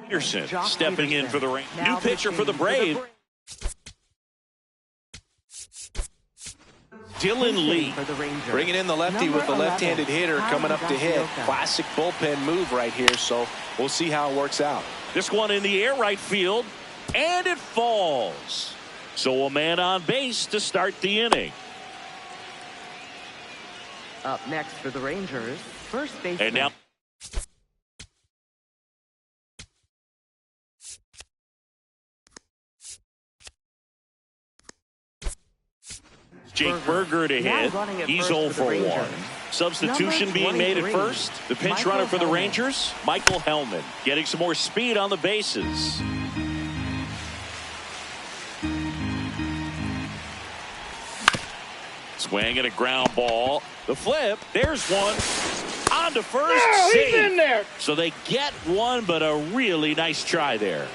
Peterson stepping in for the Rangers. New pitcher for the Braves. Dylan Lee bringing in the lefty with the left-handed hitter coming up to hit. Classic bullpen move right here, so we'll see how it works out. This one in the air right field, and it falls. So a man on base to start the inning. Up next for the Rangers, first baseman. And now Jake Berger to hit. He's 0 for 1. Substitution being made at first. The pinch runner for the Rangers, Michael Hellman, getting some more speed on the bases. Swing and a ground ball. The flip. There's one. On to first. No, he's in there. So they get one, but a really nice try there.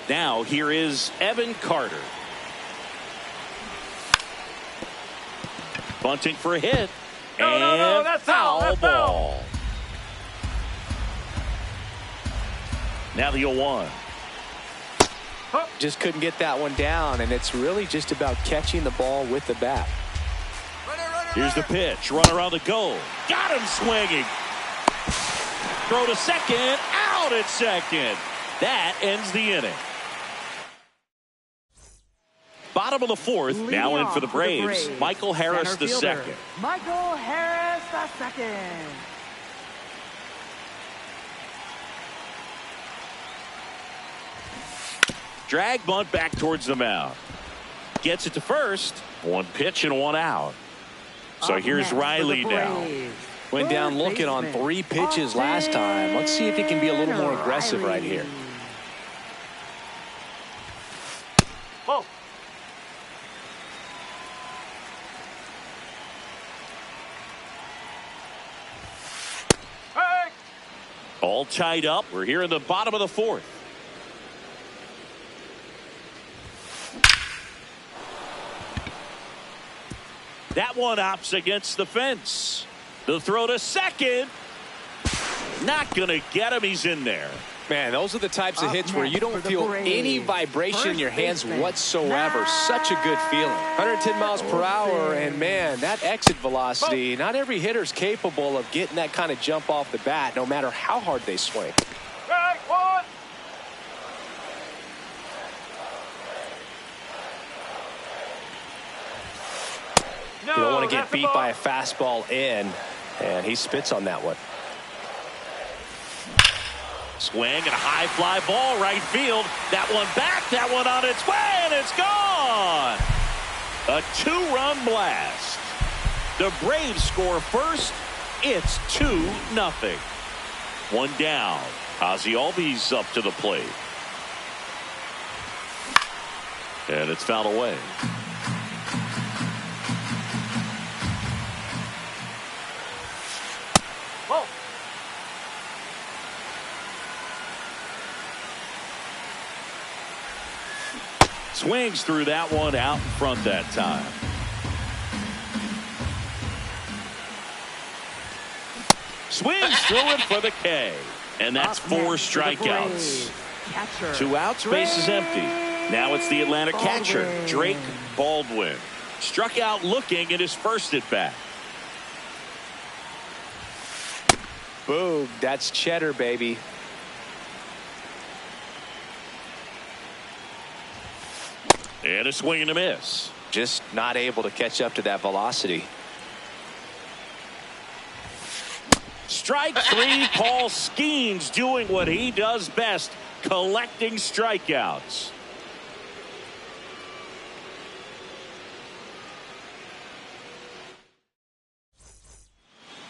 Now here is Evan Carter. Bunting for a hit. No, that's foul. That's ball. Now the 0-1. Just couldn't get that one down, and it's really just about catching the ball with the bat. Here's the pitch. Runner on the goal. Got him swinging. Throw to second. Out. out at second. That ends the inning. Bottom of the fourth, now in for the Braves, Michael Harris the second. Michael Harris the second. Drag bunt back towards the mound. Gets it to first. One pitch and one out. So here's Riley now. Went down looking on 3 pitches last time. Let's see if he can be a little more aggressive right here. Whoa. Hey. All tied up. We're here in the bottom of the fourth. That one opts against the fence. The throw to second. Not going to get him. He's in there. Man, those are the types of hits where you don't feel any vibration in your hands whatsoever. Such a good feeling. 110 miles per hour, and man, that exit velocity, not every hitter's capable of getting that kind of jump off the bat, no matter how hard they swing. Strike one. You don't want to get beat by a fastball in, and he spits on that one. Swing and a high fly ball right field. That one back, that one on its way, and it's gone. A 2-run blast. The Braves score first. It's 2-0. One down. Ozzie Albies up to the plate. And it's fouled away. Swings through that one out in front that time. Swings through it for the K. And that's 4 strikeouts. 2 outs, base is empty. Now it's the Atlanta catcher, Drake Baldwin. Struck out looking at his first at bat. Boom, that's cheddar, baby. And a swing and a miss. Just not able to catch up to that velocity. Strike 3, Paul Skeens doing what he does best, collecting strikeouts.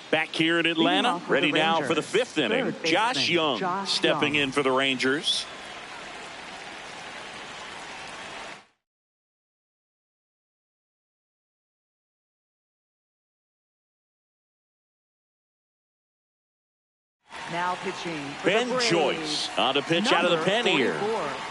Back here in Atlanta, ready now for the 5th inning. Josh Young stepping in for the Rangers. Now pitching for Ben the Braves, Joyce on to pitch out of the pen here.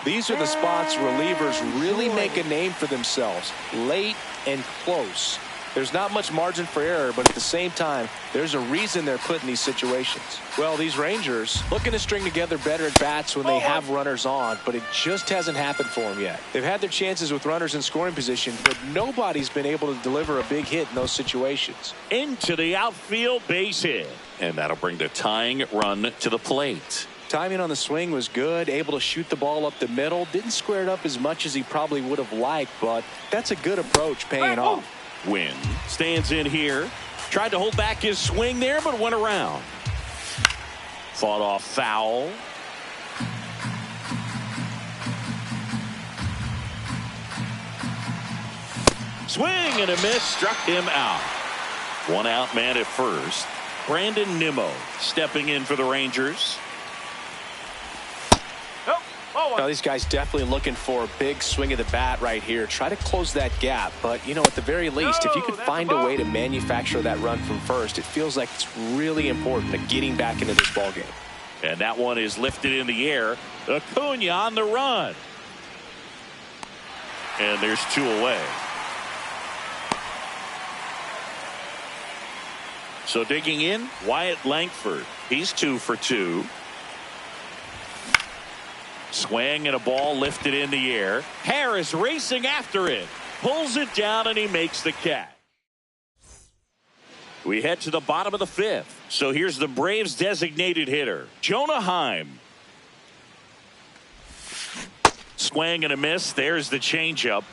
These are the spots relievers really make a name for themselves. Late and close. There's not much margin for error, but at the same time, there's a reason they're put in these situations. Well, these Rangers looking to string together better at bats when they have runners on, but it just hasn't happened for them yet. They've had their chances with runners in scoring position, but nobody's been able to deliver a big hit in those situations. Into the outfield, base hit. And that'll bring the tying run to the plate. Timing on the swing was good, able to shoot the ball up the middle. Didn't square it up as much as he probably would have liked, but that's a good approach paying off. Wynn stands in here. Tried to hold back his swing there, but went around. Fought off foul. Swing and a miss, struck him out. 1 out man at first. Brandon Nimmo stepping in for the Rangers. Now, these guys definitely looking for a big swing of the bat right here. Try to close that gap. But, you know, at the very least, if you could find a way to manufacture that run from first, it feels like it's really important to getting back into this ballgame. And that one is lifted in the air. Acuna on the run. And there's 2 away. So digging in, Wyatt Langford. He's 2 for 2. Swing and a ball lifted in the air. Harris racing after it. Pulls it down and he makes the catch. We head to the bottom of the 5th. So here's the Braves designated hitter, Jonah Heim. Swing and a miss. There's the changeup.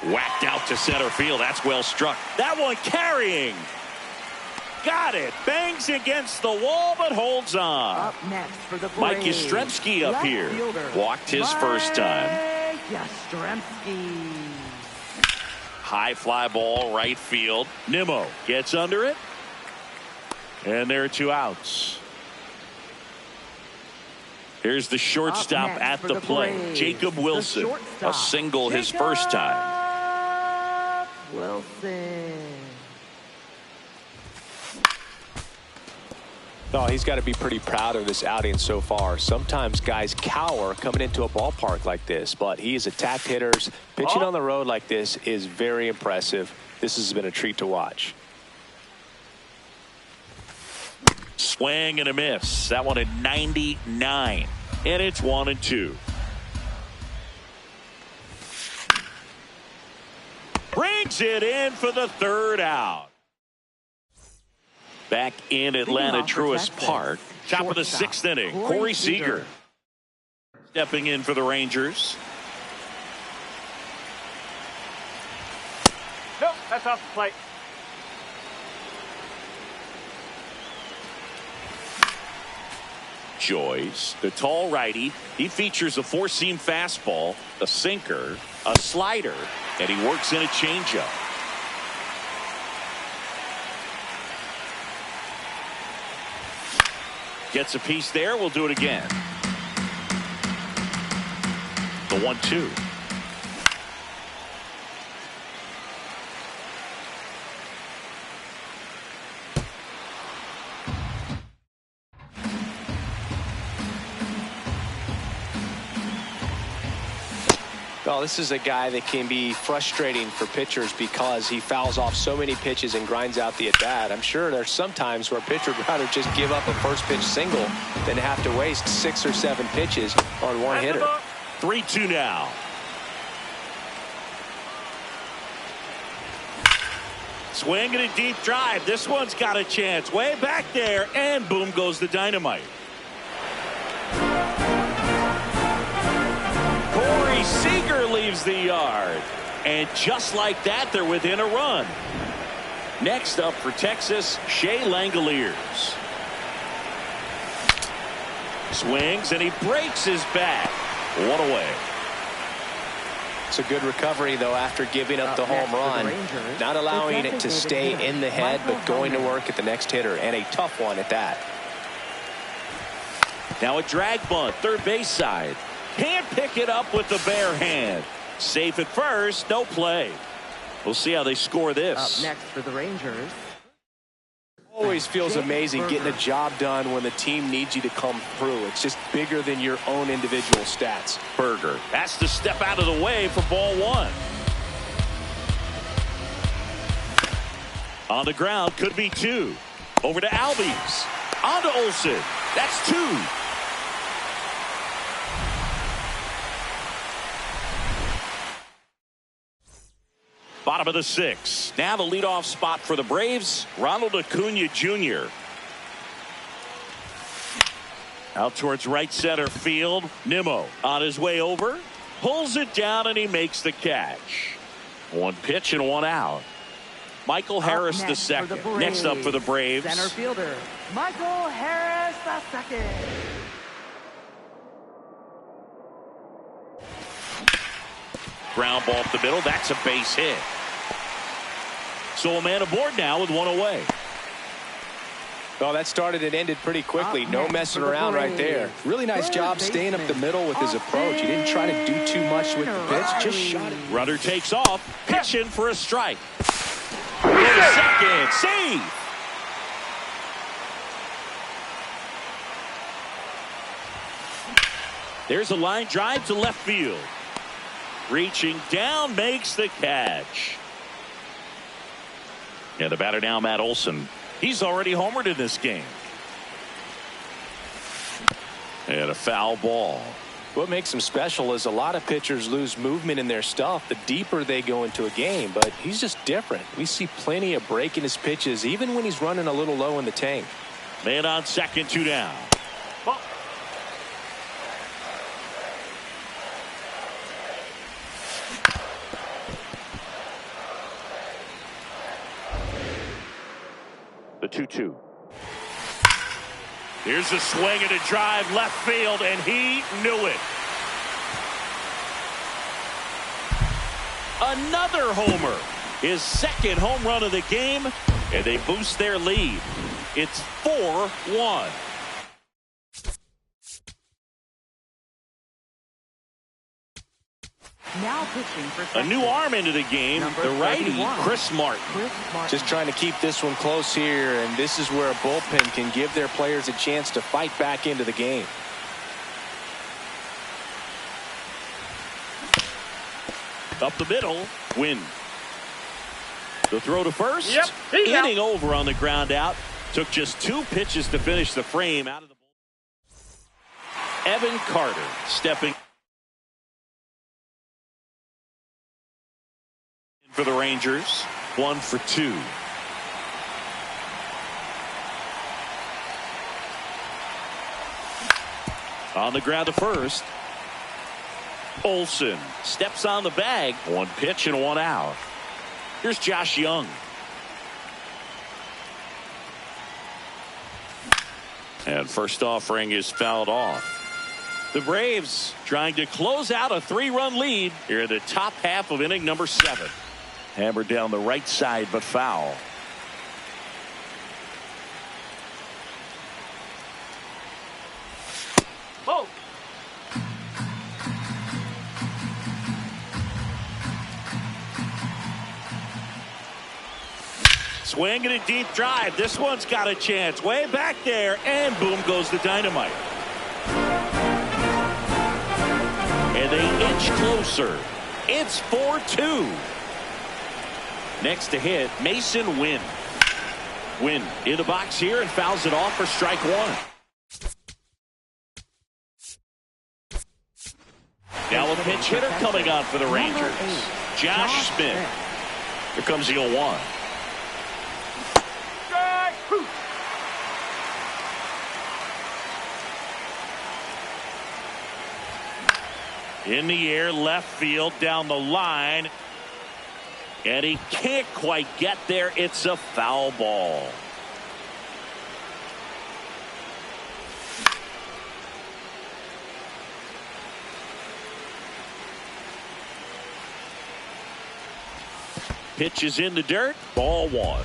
Whacked out to center field. That's well struck. That one carrying. Got it. Bangs against the wall, but holds on. Up next for the Mike Braves, Yastrzemski up left here. fielder, Walked his first time. Yastrzemski. High fly ball, right field. Nimmo gets under it. And there are 2 outs. Here's the shortstop at the plate. Braves, Jacob Wilson. A single his Jacob first time. Wilson. Oh, he's got to be pretty proud of this outing so far. Sometimes guys cower coming into a ballpark like this, but he's attacked hitters. Pitching on the road like this is very impressive. This has been a treat to watch. Swing and a miss. That one at 99. And it's 1-2. Brings it in for the 3rd out. Back in Atlanta Truist Park. Top of the 6th inning. Corey Seager stepping in for the Rangers. Nope, that's off the plate. Joyce, the tall righty. He features a 4-seam fastball, a sinker, a slider, and he works in a changeup. Gets a piece there. We'll do it again. The 1-2. Well, this is a guy that can be frustrating for pitchers because he fouls off so many pitches and grinds out the at-bat. I'm sure there's some times where a pitcher would rather just give up a first pitch single than have to waste 6 or 7 pitches on one hitter. 3-2 now. Swing and a deep drive. This one's got a chance. Way back there, and boom goes the dynamite. Corey Seager leaves the yard. And just like that, they're within a run. Next up for Texas, Shea Langoliers. Swings, and he breaks his back. 1 away. It's a good recovery, though, after giving up the home run. Not allowing it to stay in the head, but going to work at the next hitter, and a tough one at that. Now a drag bunt, third base side. Can't pick it up with the bare hand. Safe at first, no play. We'll see how they score this. Up next for the Rangers. Always feels amazing getting a job done when the team needs you to come through. It's just bigger than your own individual stats. Berger has to step out of the way for ball 1. On the ground, could be 2. Over to Albies. On to Olsen. That's 2. Bottom of the 6th. Now the leadoff spot for the Braves, Ronald Acuna Jr. Out towards right center field. Nimmo on his way over. Pulls it down and he makes the catch. 1 pitch and 1 out. Michael Harris the second. Next up for the Braves. Center fielder, Michael Harris the second. Ground ball up the middle. That's a base hit. So a man aboard now with 1 away. Well, that started and ended pretty quickly. No messing around right there. Really nice job staying up the middle with his approach. He didn't try to do too much with the pitch. Just shot it. Runner takes off. Pitching for a strike. Go to second. Save. There's a line drive to left field. Reaching down, makes the catch. Yeah, the batter now, Matt Olson. He's already homered in this game. And a foul ball. What makes him special is a lot of pitchers lose movement in their stuff the deeper they go into a game, but he's just different. We see plenty of break in his pitches, even when he's running a little low in the tank. Man on second, 2 down. Ball. The 2-2. Here's a swing and a drive left field, and he knew it. Another homer. His second home run of the game, and they boost their lead. It's 4-1. Now pitching for A new arm into the game, the righty, Chris Martin. Just trying to keep this one close here, and this is where a bullpen can give their players a chance to fight back into the game. Up the middle, Wynn. The throw to first. Yep, he's out. Inning over on the ground out. Took just 2 pitches to finish the frame out of the bull. Evan Carter stepping in for the Rangers. 1 for 2. On the ground to first. Olsen steps on the bag. 1 pitch and 1 out. Here's Josh Young. And first offering is fouled off. The Braves trying to close out a 3-run lead here in the top half of inning number 7. Hammered down the right side, but foul. Ball. Swing and a deep drive. This one's got a chance. Way back there, and boom goes the dynamite. And they inch closer. It's 4-2. Next to hit, Mason Wynn. Wynn in the box here and fouls it off for strike 1. Now a pinch hitter coming on for the Rangers. Josh Smith. Here comes the 0-1. In the air, left field, down the line. And he can't quite get there. It's a foul ball. Pitch is in the dirt. Ball 1.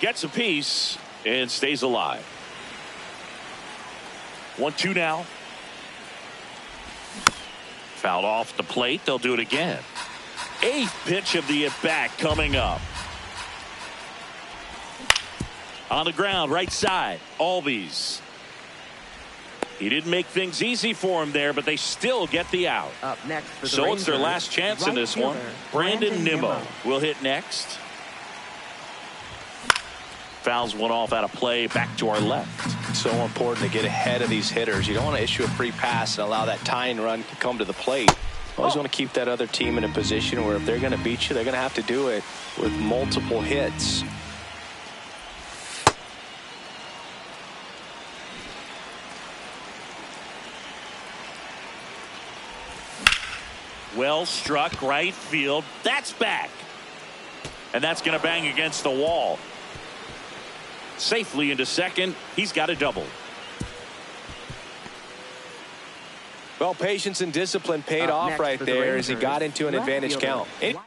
Gets a piece and stays alive. 1-2 now. Fouled off the plate. They'll do it again. 8th pitch of the at-bat coming up. On the ground, right side. Albies. He didn't make things easy for him there, but they still get the out. Up next for the So Rangers, it's their last chance in this one. Brandon Nimmo will hit next. Fouls one off out of play. Back to our left. So important to get ahead of these hitters. You don't want to issue a free pass and allow that tying run to come to the plate. Always want to keep that other team in a position where if they're going to beat you, they're going to have to do it with multiple hits. Well struck right field. That's back. And that's going to bang against the wall. Safely into second. He's got a double. Well, patience and discipline paid off right there as he got into an advantage count. Anytime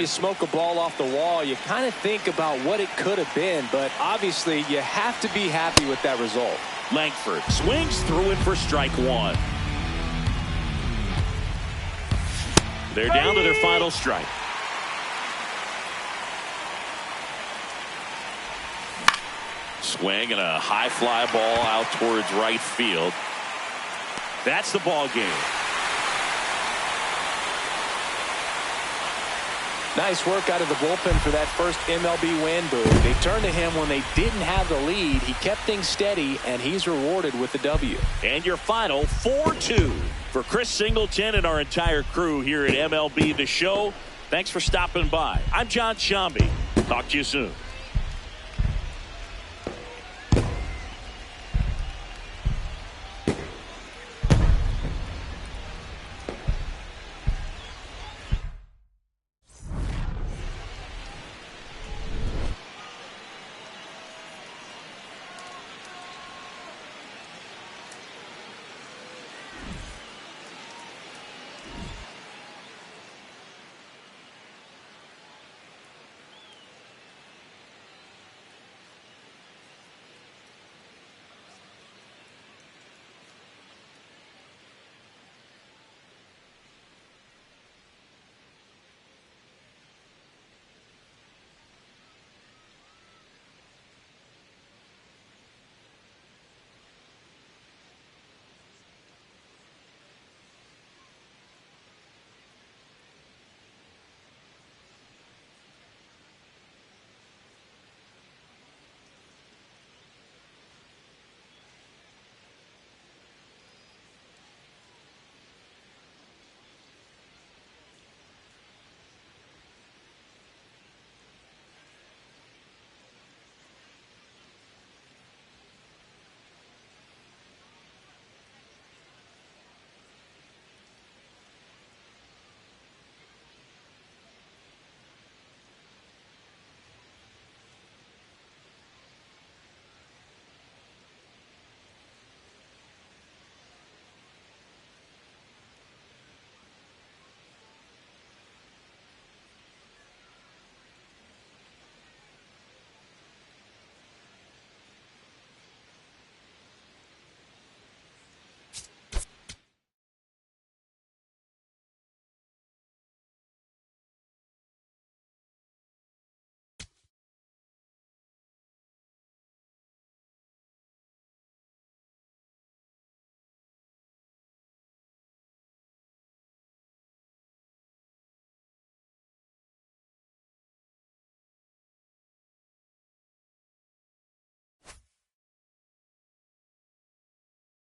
you smoke a ball off the wall, you kind of think about what it could have been, but obviously you have to be happy with that result. Langford swings through it for strike 1. They're down to their final strike. Swing and a high fly ball out towards right field. That's the ball game. Nice work out of the bullpen for that first MLB win, Boo. They turned to him when they didn't have the lead. He kept things steady, and he's rewarded with the W. And your final 4-2 For Chris Singleton and our entire crew here at MLB The Show, thanks for stopping by. I'm John Shambi. Talk to you soon.